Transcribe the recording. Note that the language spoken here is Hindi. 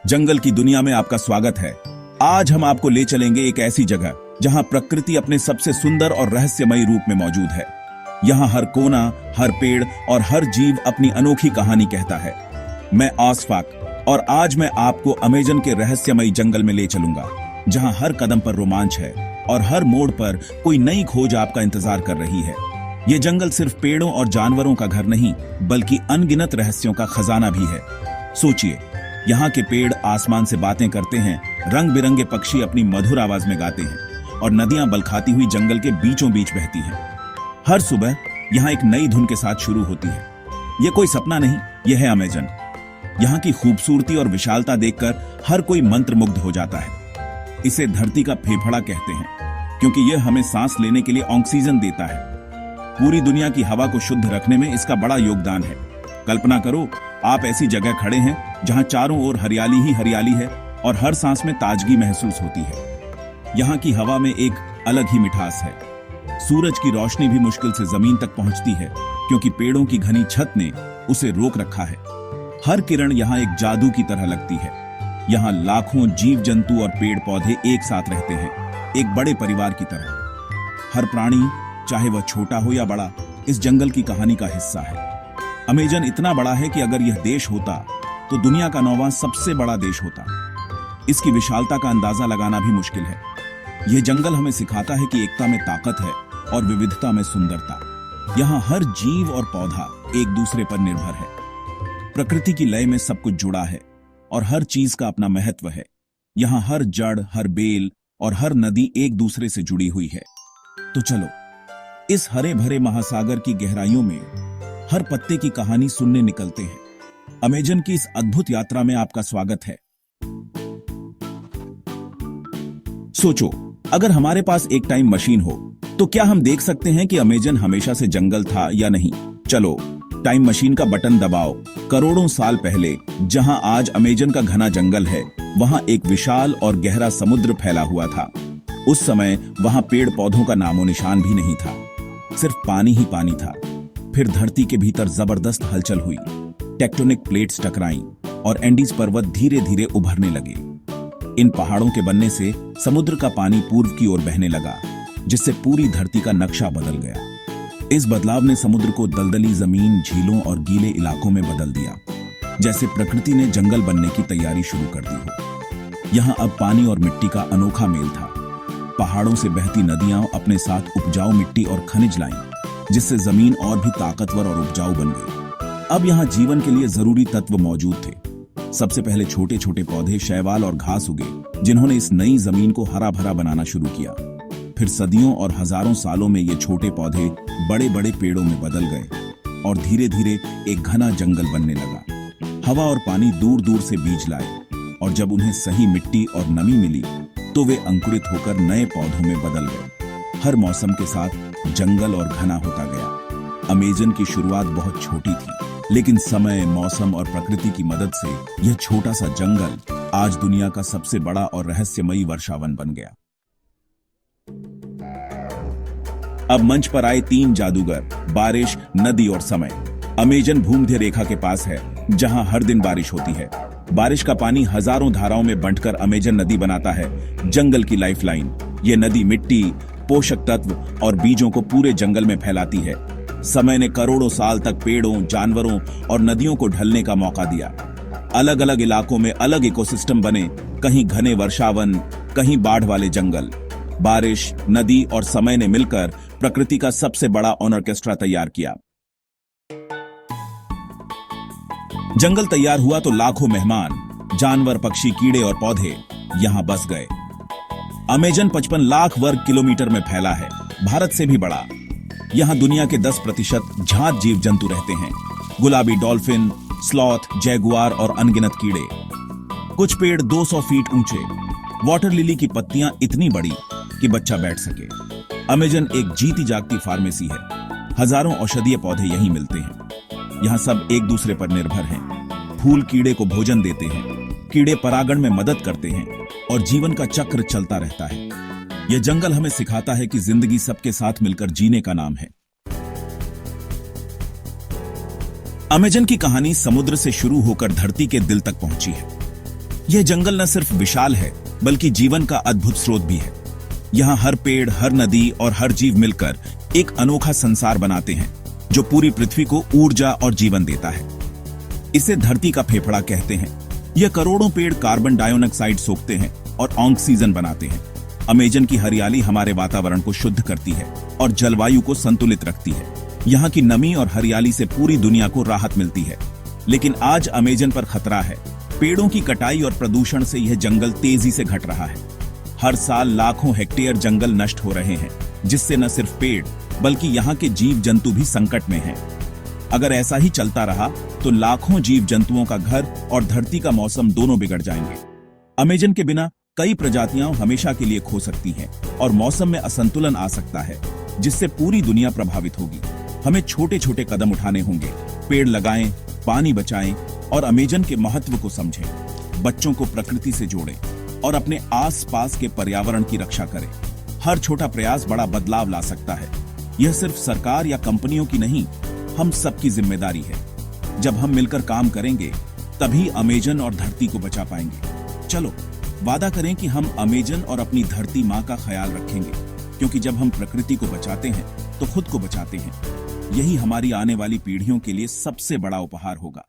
जंगल की दुनिया में आपका स्वागत है। आज हम आपको ले चलेंगे एक ऐसी जगह जहां प्रकृति अपने सबसे सुंदर और रहस्यमयी रूप में मौजूद है। यहां हर कोना, हर पेड़ और हर जीव अपनी अनोखी कहानी कहता है। मैं आसफाक और आज मैं आपको अमेजन के रहस्यमयी जंगल में ले चलूंगा, जहां हर कदम पर रोमांच है और हर मोड़ पर कोई नई खोज आपका इंतजार कर रही है। ये जंगल सिर्फ पेड़ों और जानवरों का घर नहीं, बल्कि अनगिनत रहस्यों का खजाना भी है। सोचिए, यहाँ के पेड़ आसमान से बातें करते हैं, रंग बिरंगे पक्षी अपनी मधुर आवाज में गाते हैं और नदियां बलखाती हुई जंगल के बीचों बीच बहती हैं। हर सुबह यहाँ एक नई धुन के साथ शुरू होती है। ये कोई सपना नहीं, यह है अमेजन। यहाँ की खूबसूरती और विशालता देखकर हर कोई मंत्रमुग्ध हो जाता है। इसे धरती का फेफड़ा कहते हैं, क्योंकि यह हमें सांस लेने के लिए ऑक्सीजन देता है। पूरी दुनिया की हवा को शुद्ध रखने में इसका बड़ा योगदान है। कल्पना करो, आप ऐसी जगह खड़े हैं जहां चारों ओर हरियाली ही हरियाली है और हर सांस में ताजगी महसूस होती है। यहाँ की हवा में एक अलग ही मिठास है। सूरज की रोशनी भी मुश्किल से जमीन तक पहुंचती है, क्योंकि पेड़ों की घनी छत ने उसे रोक रखा है। हर किरण यहाँ एक जादू की तरह लगती है। यहाँ लाखों जीव जंतु और पेड़ पौधे एक साथ रहते हैं, एक बड़े परिवार की तरह। हर प्राणी, चाहे वह छोटा हो या बड़ा, इस जंगल की कहानी का हिस्सा है। अमेजन इतना बड़ा है कि अगर यह देश होता तो दुनिया का 9वां सबसे बड़ा देश होता। इसकी विशालता का अंदाजा लगाना भी मुश्किल है। यह जंगल हमें सिखाता है कि एकता में ताकत है और विविधता में सुंदरता। यहाँ हर जीव और पौधा एक दूसरे पर निर्भर है। प्रकृति की लय में सब कुछ जुड़ा है और हर चीज का अपना महत्व है। यहाँ हर जड़, हर बेल और हर नदी एक दूसरे से जुड़ी हुई है। तो चलो, इस हरे भरे महासागर की गहराइयों में हर पत्ते की कहानी सुनने निकलते हैं। अमेजन की इस अद्भुत यात्रा में आपका स्वागत है। सोचो, अगर हमारे पास एक टाइम मशीन हो तो क्या हम देख सकते हैं कि अमेजन हमेशा से जंगल था या नहीं? चलो, टाइम मशीन का बटन दबाओ। करोड़ों साल पहले जहां आज अमेजन का घना जंगल है, वहां एक विशाल और गहरा समुद्र फैला हुआ था। उस समय वहां पेड़ पौधों का नामो निशान भी नहीं था, सिर्फ पानी ही पानी था। फिर धरती के भीतर जबरदस्त हलचल हुई। टेक्टोनिक प्लेट्स टकराईं और एंडीज पर्वत धीरे धीरे उभरने लगे। इन पहाड़ों के बनने से समुद्र का पानी पूर्व की ओर बहने लगा, जिससे पूरी धरती का नक्शा बदल गया। इस बदलाव ने समुद्र को दलदली जमीन, झीलों और गीले इलाकों में बदल दिया, जैसे प्रकृति ने जंगल बनने की तैयारी शुरू कर दी हो। यहाँ अब पानी और मिट्टी का अनोखा मेल था। पहाड़ों से बहती नदियां अपने साथ उपजाऊ मिट्टी और खनिज लाईं, जिससे जमीन और भी ताकतवर और उपजाऊ बन गई। अब यहाँ जीवन के लिए जरूरी तत्व मौजूद थे। सबसे पहले छोटे छोटे पौधे, शैवाल और घास उगे, जिन्होंने इस नई जमीन को हरा भरा बनाना शुरू किया। फिर सदियों और हजारों सालों में ये छोटे पौधे बड़े बड़े पेड़ों में बदल गए और धीरे धीरे एक घना जंगल बनने लगा। हवा और पानी दूर दूर से बीज लाए, और जब उन्हें सही मिट्टी और नमी मिली तो वे अंकुरित होकर नए पौधों में बदल गए। हर मौसम के साथ जंगल और घना होता गया। अमेजन की शुरुआत बहुत छोटी थी, लेकिन समय, मौसम और प्रकृति की मदद से यह छोटा सा जंगल आज दुनिया का सबसे बड़ा और रहस्यमयी वर्षावन बन गया। अब मंच पर आए 3 जादूगर, बारिश, नदी और समय। अमेजन भूमध्य रेखा के पास है, जहां हर दिन बारिश होती है। बारिश का पानी हजारों धाराओं में बंटकर अमेजन नदी बनाता है, जंगल की लाइफलाइन। ये नदी मिट्टी, पोषक तत्व और बीजों को पूरे जंगल में फैलाती है। समय ने करोड़ों साल तक पेड़ों, जानवरों और नदियों को ढलने का मौका दिया। अलग अलग इलाकों में अलग इकोसिस्टम बने, कहीं घने वर्षावन, कहीं बाढ़ वाले जंगल। बारिश, नदी और समय ने मिलकर प्रकृति का सबसे बड़ा ऑर्केस्ट्रा तैयार किया। जंगल तैयार हुआ तो लाखों मेहमान, जानवर, पक्षी, कीड़े और पौधे यहां बस गए। अमेजन 55 लाख वर्ग किलोमीटर में फैला है, भारत से भी बड़ा। यहाँ दुनिया के 10% झांत जीव जंतु रहते हैं। गुलाबी डॉल्फिन, स्लॉथ, जैगुआर और अनगिनत कीड़े। कुछ पेड़ 200 फीट ऊंचे। वाटर लिली की पत्तियां इतनी बड़ी कि बच्चा बैठ सके। अमेजन एक जीती जागती फार्मेसी है। हजारों औषधीय पौधे यहीं मिलते हैं। यहाँ सब एक दूसरे पर निर्भर हैं। फूल कीड़े को भोजन देते हैं, कीड़े परागण में मदद करते हैं और जीवन का चक्र चलता रहता है। यह जंगल हमें सिखाता है कि जिंदगी सबके साथ मिलकर जीने का नाम है। अमेजन की कहानी समुद्र से शुरू होकर धरती के दिल तक पहुंची है। यह जंगल न सिर्फ विशाल है बल्कि जीवन का अद्भुत स्रोत भी है। यहाँ हर पेड़, हर नदी और हर जीव मिलकर एक अनोखा संसार बनाते हैं जो पूरी पृथ्वी को ऊर्जा और जीवन देता है। इसे धरती का फेफड़ा कहते हैं। यह करोड़ों पेड़ कार्बन डाइऑक्साइड सोखते हैं और ऑक्सीजन बनाते हैं। अमेजन की हरियाली हमारे वातावरण को शुद्ध करती है और जलवायु को संतुलित रखती है। यहाँ की नमी और हरियाली से पूरी दुनिया को राहत मिलती है। लेकिन आज अमेजन पर खतरा है। पेड़ों की कटाई और प्रदूषण से यह जंगल तेजी से घट रहा है। हर साल लाखों हेक्टेयर जंगल नष्ट हो रहे हैं, जिससे न सिर्फ पेड़ बल्कि यहाँ के जीव जंतु भी संकट में हैं। अगर ऐसा ही चलता रहा तो लाखों जीव जंतुओं का घर और धरती का मौसम दोनों बिगड़ जाएंगे। अमेजन के बिना कई प्रजातियां हमेशा के लिए खो सकती हैं और मौसम में असंतुलन आ सकता है, जिससे पूरी दुनिया प्रभावित होगी। हमें छोटे छोटे कदम उठाने होंगे। पेड़ लगाएं, पानी बचाएं और अमेजन के महत्व को समझें। बच्चों को प्रकृति से जोड़ें और अपने आसपास के पर्यावरण की रक्षा करें। हर छोटा प्रयास बड़ा बदलाव ला सकता है। यह सिर्फ सरकार या कंपनियों की नहीं, हम सबकी जिम्मेदारी है। जब हम मिलकर काम करेंगे तभी अमेजन और धरती को बचा पाएंगे। चलो वादा करें कि हम अमेजन और अपनी धरती माँ का ख्याल रखेंगे, क्योंकि जब हम प्रकृति को बचाते हैं तो खुद को बचाते हैं। यही हमारी आने वाली पीढ़ियों के लिए सबसे बड़ा उपहार होगा।